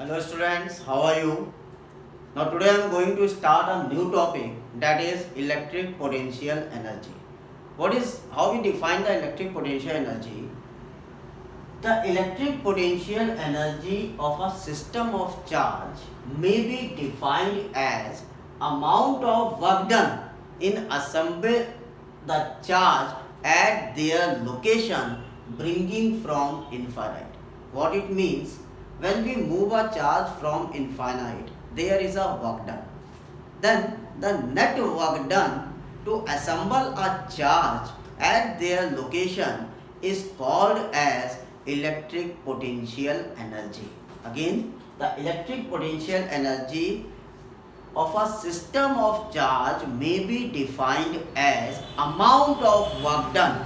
Hello students, how are you? Now today I am going to start a new topic, that is electric potential energy. How we define the electric potential energy? The electric potential energy of a system of charge may be defined as amount of work done in assembling the charge at their location, bringing from infinite. What it means, when we move a charge from infinite, there is a work done. Then the net work done to assemble a charge at their location is called as electric potential energy. Again, the electric potential energy of a system of charge may be defined as amount of work done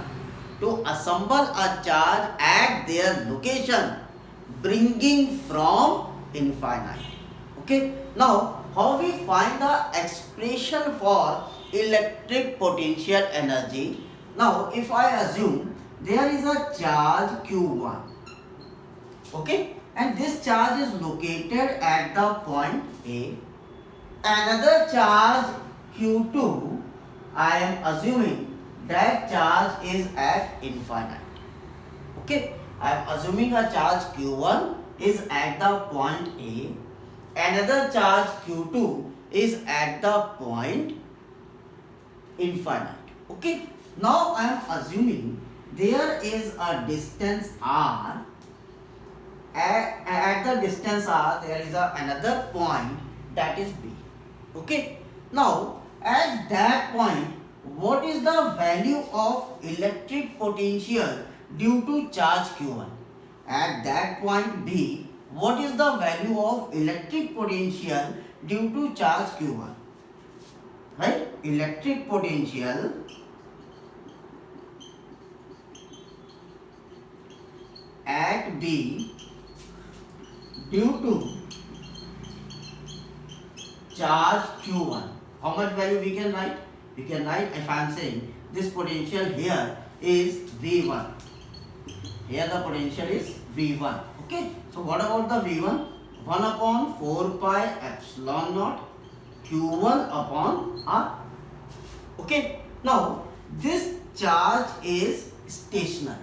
to assemble a charge at their location, bringing from infinite. Okay, now how we find the expression for electric potential energy? Now if I assume there is a charge q1, okay, and this charge is located at the point A. Another charge q2, I am assuming that charge is at infinite. Okay, I am assuming a charge q1 is at the point A. Another charge q2 is at the point infinite. Okay, now I am assuming there is a distance r. At the distance r there is another point, that is B. Okay, now at that point, what is the value of electric potential due to charge q1? At that point B, what is the value of electric potential due to charge q1? Right, electric potential at B due to charge q1. How much value we can write? We can write, if I am saying this potential here is V1. Here the potential is V1. Okay, so what about the V1? 1 upon 4 pi epsilon naught q1 upon r. Okay, now this charge is stationary.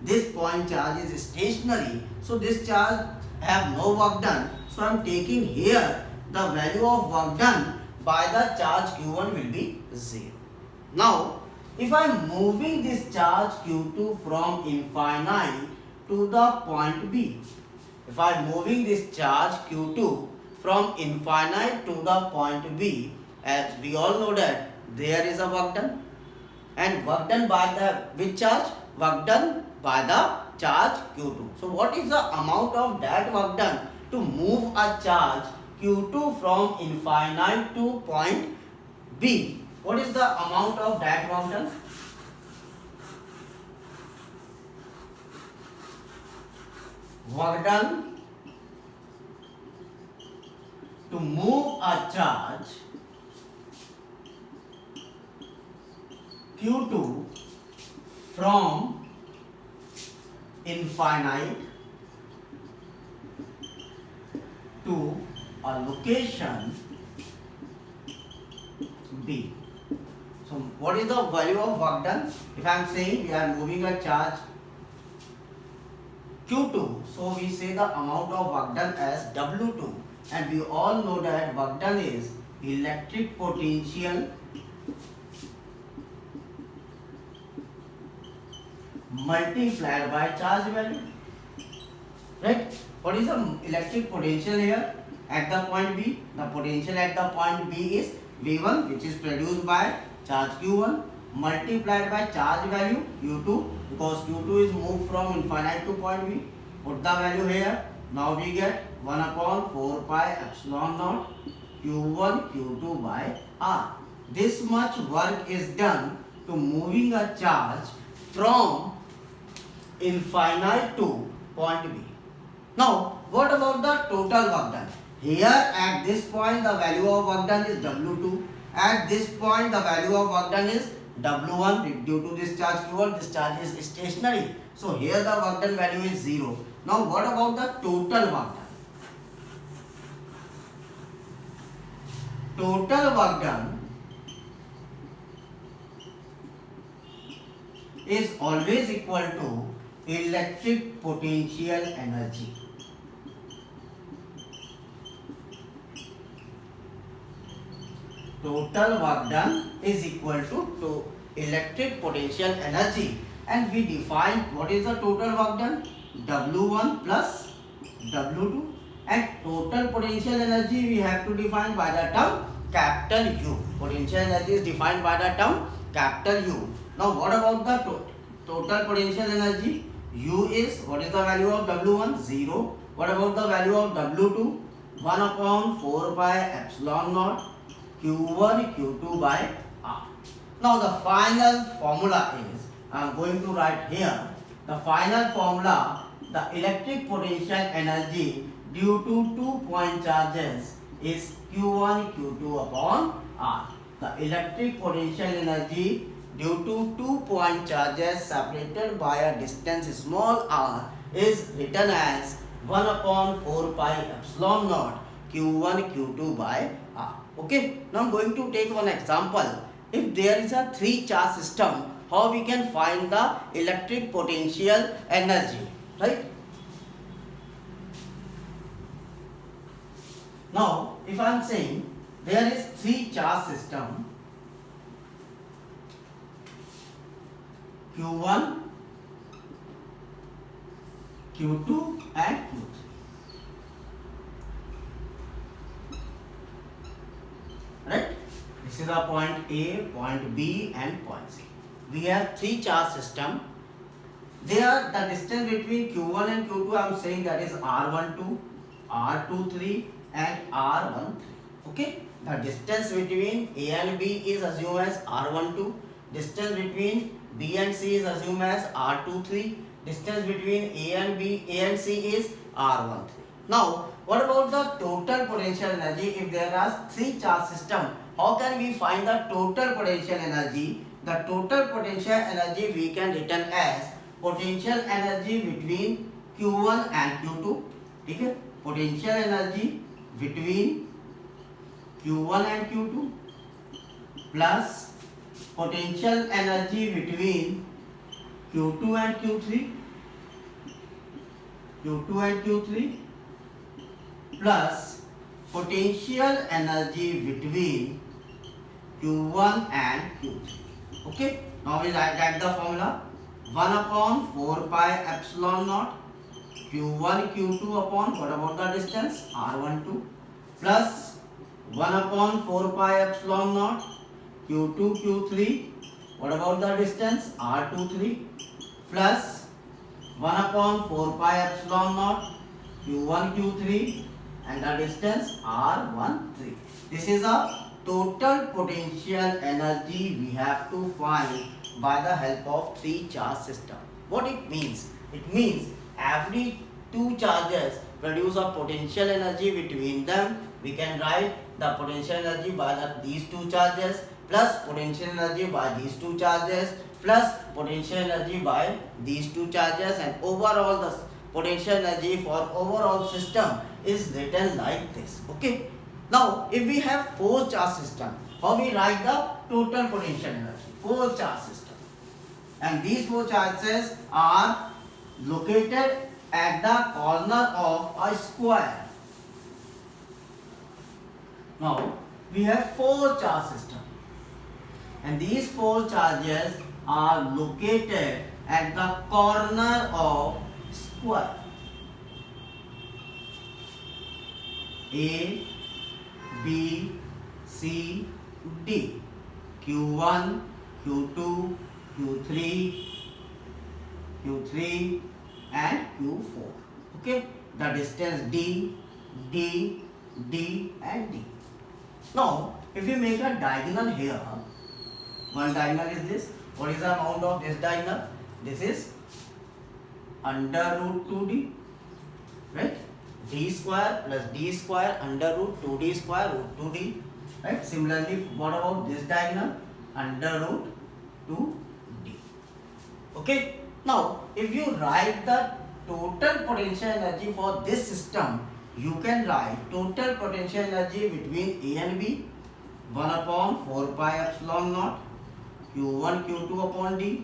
This point charge is stationary, so this charge have no work done. So I am taking here the value of work done by the charge q1 will be 0. Now if I am moving this charge q2 from infinite to the point B, if I am moving this charge q2 from infinite to the point B, as we all know that there is a work done, and work done by the which charge? Work done by the charge q2. So what is the amount of that work done to move a charge q2 from infinite to point B? What is the amount of that work done? Work done to move a charge q2 from infinite to a location B. So what is the value of work done? If I am saying we are moving a charge q2, so we say the amount of work done as W2, and we all know that work done is electric potential multiplied by charge value. Right? What is the electric potential here at the point B? The potential at the point B is V1, which is produced by charge q1, multiplied by charge value q2, because q2 is moved from infinite to point B. Put the value here. Now we get 1 upon 4 pi epsilon naught q1 q2 by r. This much work is done to moving a charge from infinite to point B. Now what about the total work done? Here at this point the value of work done is W2. At this point the value of work done is W1. Due to this charge q1, this charge is stationary. So here the work done value is 0. Now what about the total work done? total work done is always equal to electric potential energy. Total work done is equal to electric potential energy, and we define what is the total work done, W1 plus W2, and total potential energy we have to define by the term capital U. Potential energy is defined by the term capital U. Now what about the total potential energy? U is, what is the value of W1? 0. What about the value of W2? 1 upon 4 pi epsilon naught Q1 Q2 by R. Now the final formula is, I am going to write here, the final formula, the electric potential energy due to 2 point charges is Q1 Q2 upon R. The electric potential energy due to 2 point charges separated by a distance small r is written as 1 upon 4 pi epsilon naught Q1 Q2 by R. Okay, now I am going to take one example. If there is a 3 charge system, how we can find the electric potential energy, right? Now, if I am saying there is 3 charge system, Q1, Q2 and Q3. Right? This is a point A, point B and point C. We have 3 charge system. There the distance between Q1 and Q2 I am saying that is R12, R23 and R13. Okay? The distance between A and B is assumed as R12. Distance between B and C is assumed as R23. Distance between A and C is R13. Now, what about the total potential energy? If there are 3 charge system, how can we find the total potential energy? The total potential energy we can written as potential energy between Q1 and Q2. Okay? Potential energy between Q1 and Q2 plus potential energy between Q2 and Q3, plus potential energy between Q1 and Q3. Okay, now we write the formula 1 upon 4 pi epsilon naught Q1 Q2 upon, what about the distance, R12, plus 1 upon 4 pi epsilon naught Q2 Q3, what about the distance, R23, plus 1 upon 4 pi epsilon naught Q1 Q3 and the distance R13. This is a total potential energy we have to find by the help of 3 charge system. What it means? It means every 2 charges produce a potential energy between them. We can write the potential energy by these 2 charges plus potential energy by these 2 charges plus potential energy by these 2 charges, and overall the potential energy for overall system is written like this. Okay. Now, if we have 4 charge system, how we write the total potential energy? 4 charge system, and these 4 charges are located at the corner of a square. Now, we have 4 charge system, and these 4 charges are located at the corner of square. A, B, C, D, Q1, Q2, Q3 and Q4. Okay, the distance D and D. Now, if we make a diagonal here, one diagonal is this. What is the amount of this diagonal? This is under root 2D, right? D square plus D square under root 2D square root 2D, right? Similarly, what about this diagonal? Under root 2D. Okay. Now, if you write the total potential energy for this system, you can write total potential energy between A and B, 1 upon 4 pi epsilon naught q1 q2 upon d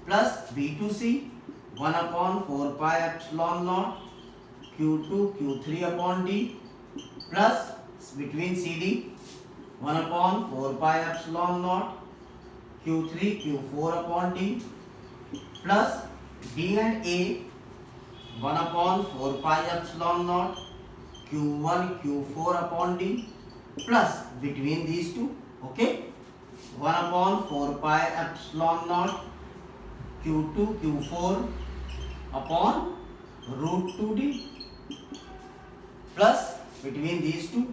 plus b to c 1 upon 4 pi epsilon naught q2 q3 upon d plus between cd 1 upon 4 pi epsilon naught q3 q4 upon d plus d and a 1 upon 4 pi epsilon naught q1 q4 upon d plus between these two, okay, 1 upon 4 pi epsilon naught q2 q4 upon root 2d plus between these two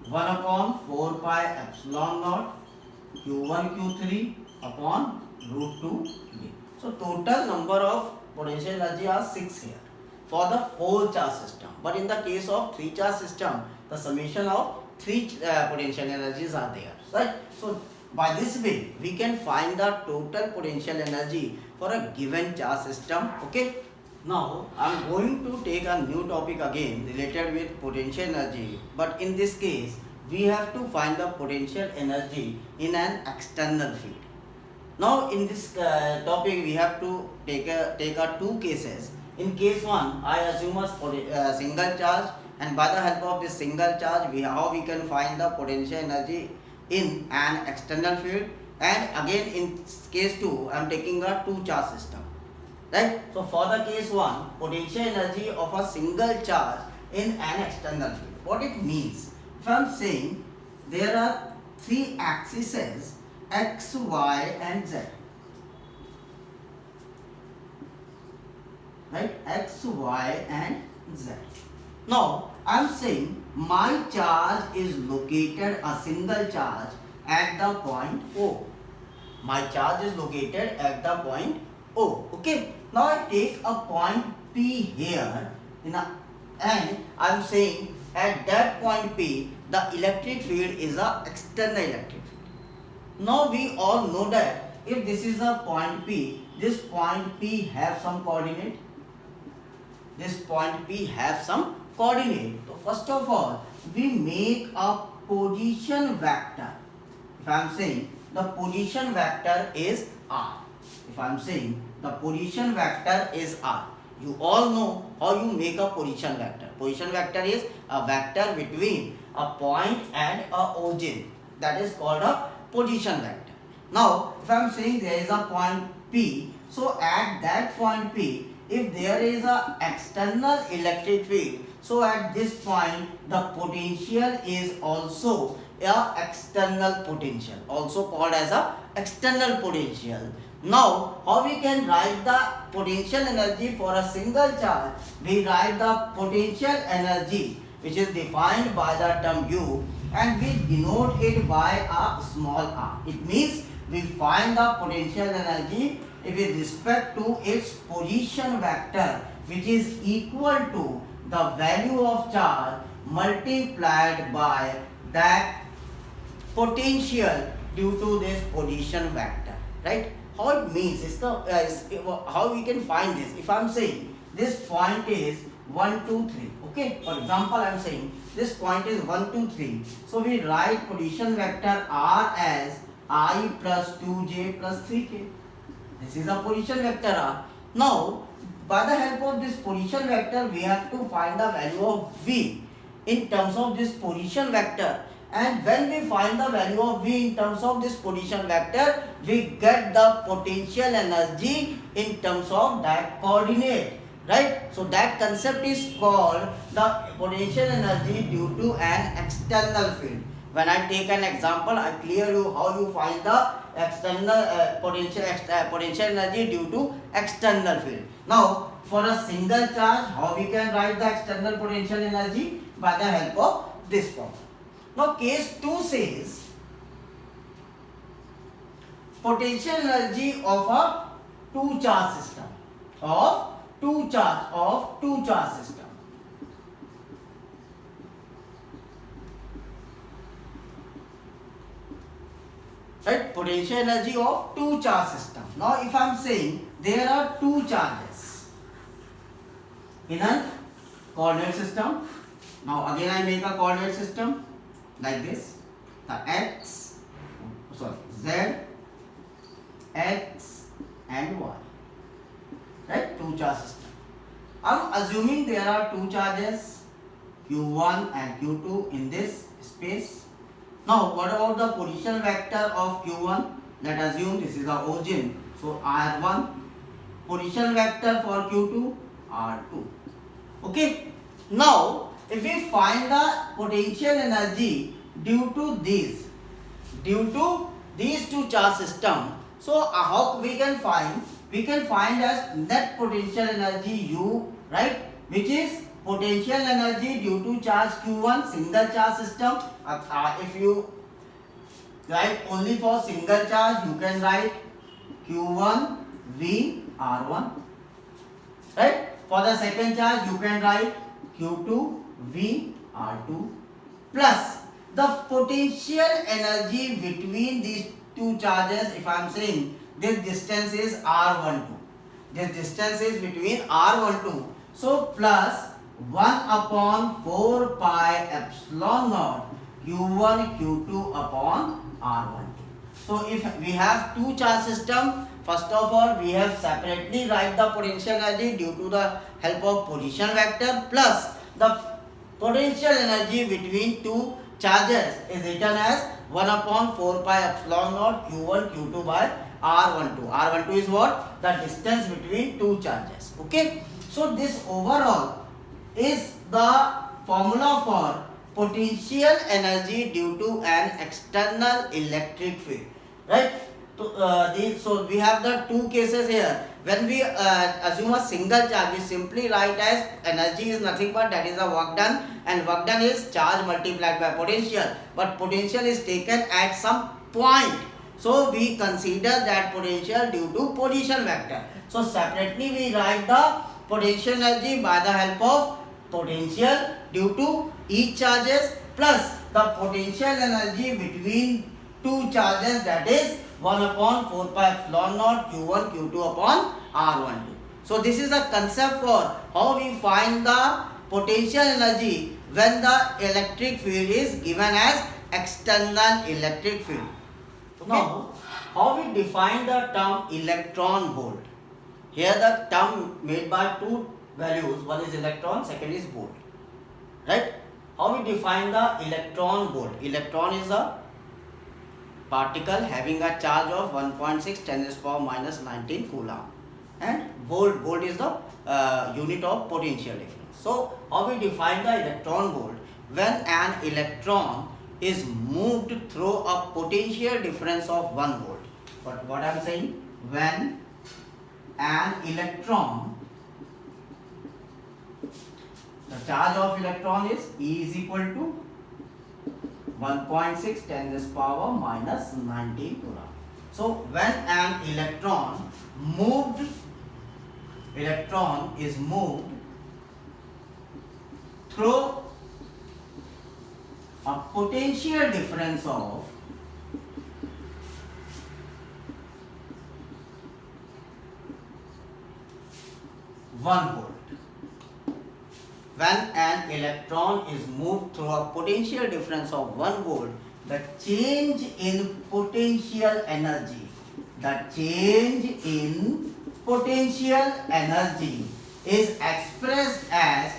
1 upon 4 pi epsilon naught q1 q3 upon root 2d. So total number of potential energy are 6 here for the 4 charge system, but in the case of 3 charge system the summation of 3 potential energies are there, right? So by this way we can find the total potential energy for a given charge system, okay. Now I am going to take a new topic again related with potential energy, but in this case we have to find the potential energy in an external field. Now in this topic we have to take a two cases. In case 1 I assume a single charge, and by the help of this single charge how we can find the potential energy in an external field, and again in case 2 I am taking a two charge system, right? So for the case 1 potential energy of a single charge in an external field, what it means, if I am saying there are three axes x, y and z, right? X, y and z. Now I am saying my charge is located, a single charge, at the point O. My charge is located at the point O, okay. Now I take a point P here and I am saying at that point P the electric field is a external electric field. Now we all know that if this is a point P, this point P have some coordinate. This point P have some coordinate. So first of all, we make a position vector. If I am saying the position vector is R. If I am saying the position vector is R. You all know how you make a position vector. Position vector is a vector between a point and a origin. That is called a position vector. Now, if I am saying there is a point P, so at that point P, if there is a external electric field, so at this point the potential is also a external potential, also called as a external potential. Now, how we can write the potential energy for a single charge? We write the potential energy which is defined by the term U, and we denote it by a small r. It means we find the potential energy with respect to its position vector, which is equal to the value of charge multiplied by that potential due to this position vector, right? How it means is how we can find this. If I am saying this point is 1, 2, 3, okay. For example, I am saying this point is 1, 2, 3. So we write position vector R as I plus 2j plus 3k. This is a position vector R. Now, by the help of this position vector, we have to find the value of V in terms of this position vector. And when we find the value of V in terms of this position vector, we get the potential energy in terms of that coordinate, right? So that concept is called the potential energy due to an external field. When I take an example, I clear you how you find the external potential energy due to external field. Now, for a single charge, how we can write the external potential energy? By the help of this formula. Now, case 2 says potential energy of a two charge system. Two charge system. Right? Potential energy of two charge system. Now, if I am saying there are two charges in a coordinate system. Now, again I make a coordinate system like this. the Z, X and Y, right? Two charge system. I'm assuming there are two charges Q1 and Q2 in this space. Now what about the position vector of Q1? Let's assume this is the origin, so R1. Position vector for Q2, R2. Okay. Now if we find the potential energy due to these two charge system, so how we can find? We can find as net potential energy U, right, which is potential energy due to charge Q1, single charge system. If you write only for single charge, you can write Q1 V R1, right? For the second charge, you can write Q2 V R2 plus the potential energy between these two charges. If I am saying this distance is R12, this distance is between R12, so plus 1 upon 4 pi epsilon naught Q1 Q2 upon R12. So if we have two charge system, first of all we have separately write the potential energy due to the help of position vector plus the potential energy between two charges is written as 1 upon 4 pi epsilon naught Q1 Q2 by R12. R12 is what? The distance between two charges. Okay. So this overall is the formula for potential energy due to an external electric field, right? So we have the two cases here. When we assume a single charge, we simply write as energy is nothing but that is the work done, and work done is charge multiplied by potential, but potential is taken at some point, so we consider that potential due to position vector. So separately we write the potential energy by the help of potential due to each charges plus the potential energy between two charges, that is 1 upon 4 pi epsilon naught Q1 Q2 upon R12. So this is the concept for how we find the potential energy when the electric field is given as external electric field. Okay. Now how we define the term electron volt? Here the term made by two values, one is electron, second is volt, right? How we define the electron volt? Electron is a particle having a charge of 1.6 10 to the power minus 19 coulomb, and volt is the unit of potential difference. So how we define the electron volt? When an electron is moved through a potential difference of 1 volt. But what I am saying, when an electron, the charge of electron is E is equal to 1.6 10 to the power minus 19 coulomb. So when an electron is moved through a potential difference of 1 volt. When an electron is moved through a potential difference of 1 volt, the change in potential energy, is expressed as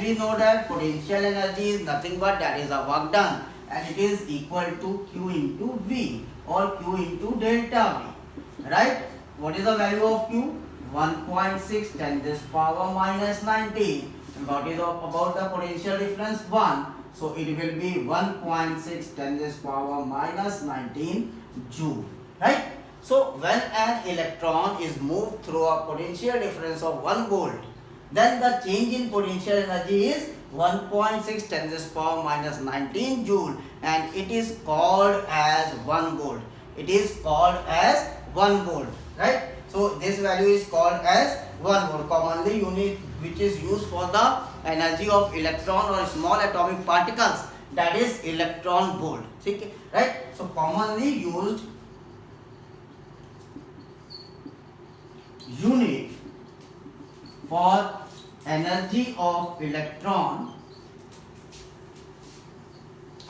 we know that potential energy is nothing but that is a work done, and it is equal to Q into V or Q into delta V, right? What is the value of Q? 1.6 10 to the power minus 19. And what is about the potential difference? 1. So it will be 1.6 10 to the power minus 19 joule, right? So when an electron is moved through a potential difference of 1 volt, then the change in potential energy is 1.6 10 to the power minus 19 joule, and it is called as 1 volt. It is called as 1 volt, right? So this value is called as 1 volt, commonly unit which is used for the energy of electron or small atomic particles, that is electron volt. Okay, right? So commonly used unit for energy of electron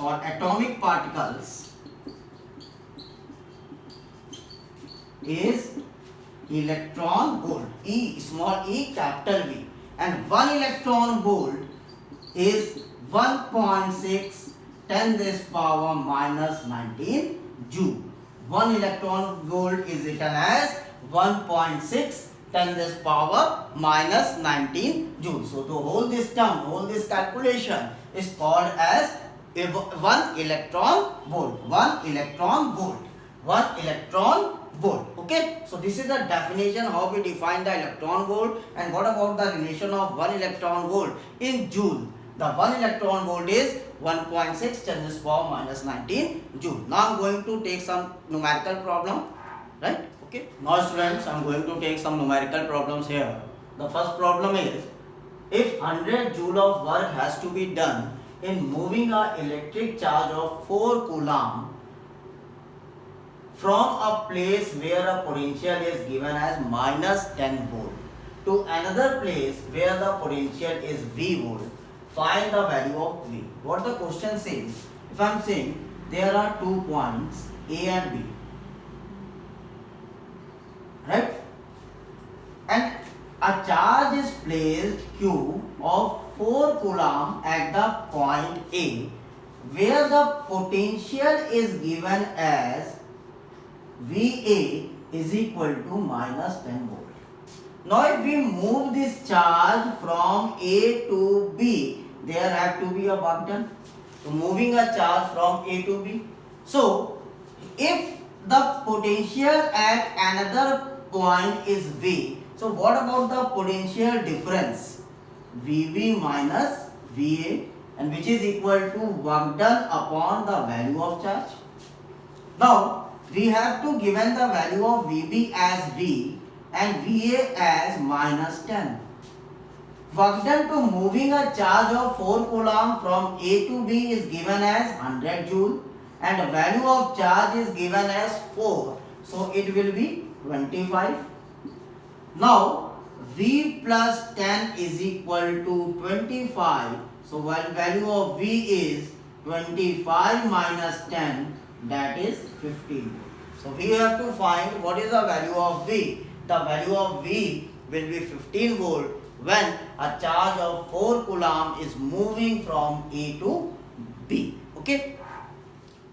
or atomic particles is electron volt. E, small e, capital V. And 1 electron volt is 1.6 10 this power minus 19 joule. 1 electron volt is written as 1.6 10 this power minus 19 joule. So the whole this term, whole this calculation is called as 1 electron volt. 1 electron volt. 1 electron volt. Okay. So this is the definition how we define the electron volt. And what about the relation of 1 electron volt in joule? The 1 electron volt is 1.6 10 to the power minus 19 joule. Now I am going to take some numerical problem, right? Okay. Now students, I am going to take some numerical problems here. The first problem is, if 100 joule of work has to be done in moving an electric charge of 4 coulomb from a place where a potential is given as minus 10 volt to another place where the potential is V volt, find the value of V. What the question says, if I am saying there are 2 points A and B, right, and a charge is placed Q of 4 coulomb at the point A where the potential is given as VA is equal to minus 10 volt. Now if we move this charge from A to B, there have to be a work done. So moving a charge from A to B. So if the potential at another point is V, so what about the potential difference? VB minus VA, and which is equal to work done upon the value of charge. Now we have to given the value of VB as V and VA as minus 10. Work done to moving a charge of 4 coulomb from A to B is given as 100 joule and the value of charge is given as 4. So it will be 25. Now V plus 10 is equal to 25. So while value of V is 25 minus 10, that is 15. So we have to find what is the value of V. The value of V will be 15 volt when a charge of 4 coulomb is moving from A to B. Okay.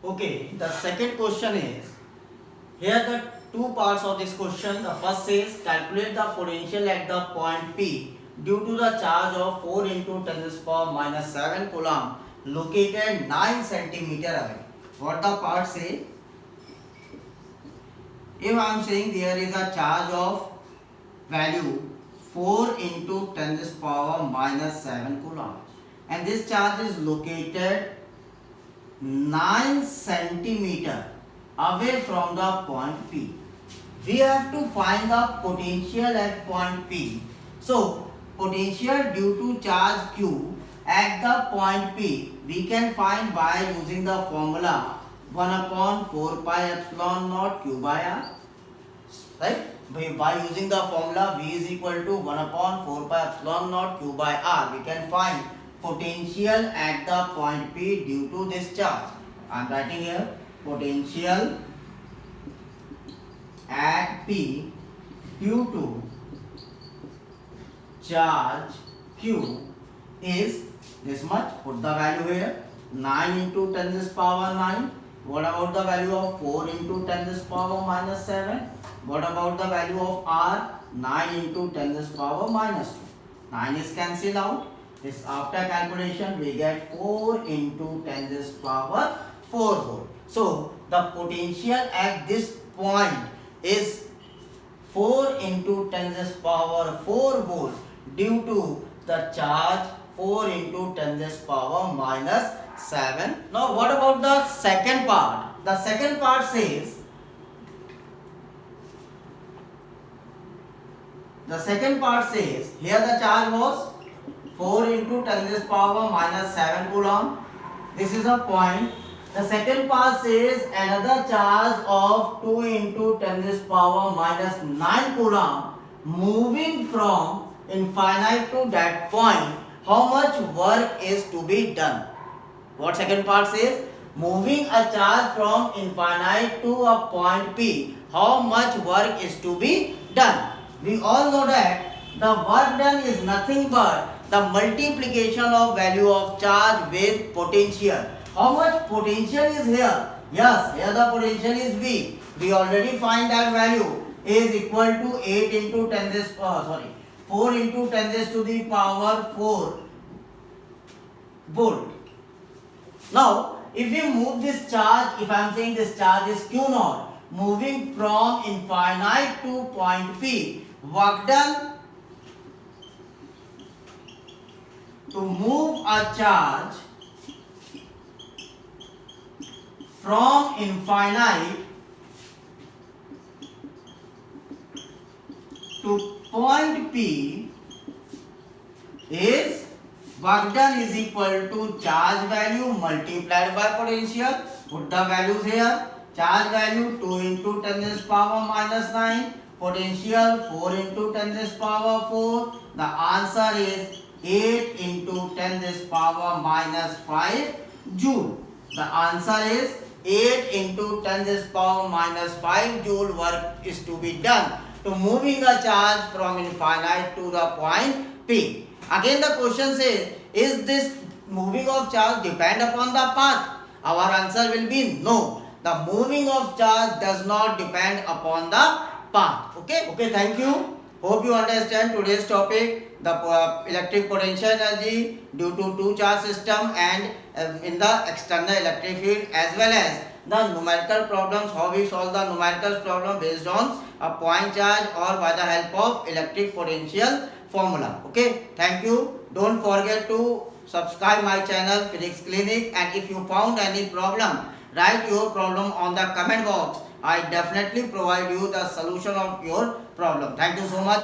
Okay. The second question is, here the two parts of this question. The first says calculate the potential at the point P due to the charge of 4 into 10 to the power minus 7 coulomb located 9 centimeter away. What the part say? If I am saying there is a charge of value 4 into 10 to the power minus 7 coulomb and this charge is located 9 centimeter away from the point P. We have to find the potential at point P. So potential due to charge Q at the point P we can find by using the formula 1 upon 4 pi epsilon naught Q by R. Right? By using the formula V is equal to 1 upon 4 pi epsilon naught Q by R, we can find potential at the point P due to this charge. I am writing here potential at P due to charge Q is this much. Put the value here, 9 into 10 to the power 9. What about the value of 4 into 10 to the power minus 7? What about the value of R? 9 into 10 to the power minus 2. 9 is cancelled out. This after calculation we get 4 into 10 to the power 4 volt. So the potential at this point is 4 into 10 to the power 4 volt due to the charge 4 into 10 to the power minus 7. Now what about the second part? The second part says, here the charge was 4 into 10 to the power minus 7 coulomb. This is a point. The second part says another charge of 2 into 10 to the power minus 9 coulomb moving from infinite to that point. How much work is to be done? What second part says? Moving a charge from infinite to a point P, how much work is to be done? We all know that the work done is nothing but the multiplication of value of charge with potential. How much potential is here? Yes, here the potential is V. We already find that value is equal to 8 into 10 this 4 into 10 raised to the power 4 volt. Now, if we move this charge, if I am saying this charge is Q naught, moving from infinite to point P, work done to move a charge from infinite to point P is work done is equal to charge value multiplied by potential. Put the values here. Charge value 2 into 10 raised power minus 9. Potential 4 into 10 raised power 4. The answer is 8 into 10 raised power minus 5 joule. The answer is 8 into 10 raised power minus 5 joule work is to be done to moving a charge from infinite to the point P. Again the question says, is this moving of charge depend upon the path? Our answer will be no. The moving of charge does not depend upon the path. Okay, thank you. Hope you understand today's topic, the electric potential energy due to two charge system and in the external electric field, as well as the numerical problems, how we solve the numerical problem based on a point charge or by the help of electric potential formula. Okay, thank you. Don't forget to subscribe my channel Physics Clinic, and if you found any problem, write your problem on the comment box. I definitely provide you the solution of your problem. Thank you so much.